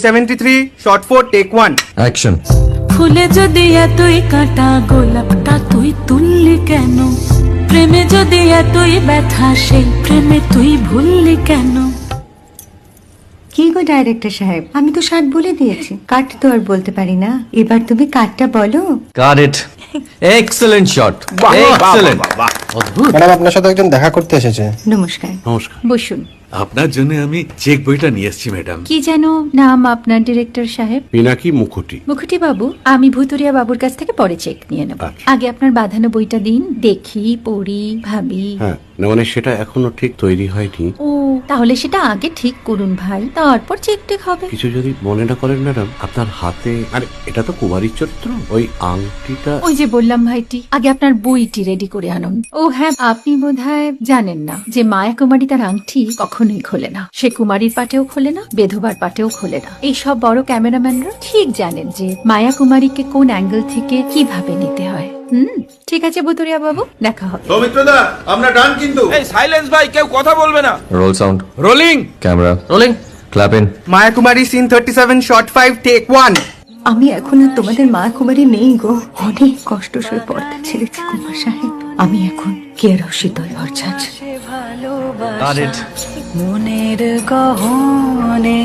73 shot 4 take 1 action. ফুলে যদি এতই কাটা গোলাপটা তুই তুললি কেন? প্রেমে যদি এতই ব্যথা সেই প্রেমে তুই ভুললি কেন? কি গো ডাইরেক্টর সাহেব, আমি তো 60 বলে দিয়েছি, কাট তো আর বলতে পারি না, এবার তুমি কাটটা বলো। Got it. Excellent shot, excellent. Madam, আপনার সাথে একজন দেখা করতে এসেছে। নমস্কার, নমস্কার। বসুন। আপনার জন্য আমি চেক বইটা নিয়ে এসেছি ম্যাডাম। কি যেন নাম আপনার ডিরেক্টর সাহেব? পিনাকি মুখোটি। মুখুটি বাবু, আমি ভুতুরিয়া বাবুর কাছ থেকে পরে চেক নিয়ে নেব। আচ্ছা। আগে আপনার বাঁধানো বইটা দিন, দেখি, পড়ি, ভাবি। হ্যাঁ, না মানে সেটা এখনো ঠিক তৈরি হয়নি। ও, তাহলে সেটা আগে ঠিক করুন ভাই, তারপর চেক টেক হবে। কিছু যদি মনে না করেন ম্যাডাম, আপনার হাতে, আরে এটা তো কুমারীর চরিত্র, ওই আংটিটা। ওই যে বললাম ভাইটি, আগে আপনার বইটি রেডি করে আনুন। ও হ্যাঁ, আপনি বোধহয় জানেন না যে মায়া কুমারী তার আংটি কখনোই খোলে না। সে কুমারীর পাটেও খোলে না, বেধবার পাটেও খোলে না। এই সব বড় ক্যামেরাম্যানরা ঠিক জানেন যে মায়া কুমারীকে কোন অ্যাঙ্গেল থেকে কিভাবে নিতে হয়। ঠিক আছে বুতুরিয়া বাবু, দেখা হবে। সৌমিত্রদা, আমরা ডান কিন্তু। এই সাইলেন্স ভাই, কেউ কথা বলবে না। Roll sound, rolling. Camera rolling, clap in. Maya Kumari scene 37 shot 5 take 1 আমি এখন আর তোমাদের মা কুমারী নেই গো, অনেক কষ্ট সয়ে পর্দা ছেড়েছি কুমার সাহেব। আমি এখন কেরও শীতল ভরছাছ। Got it. মনের গহনে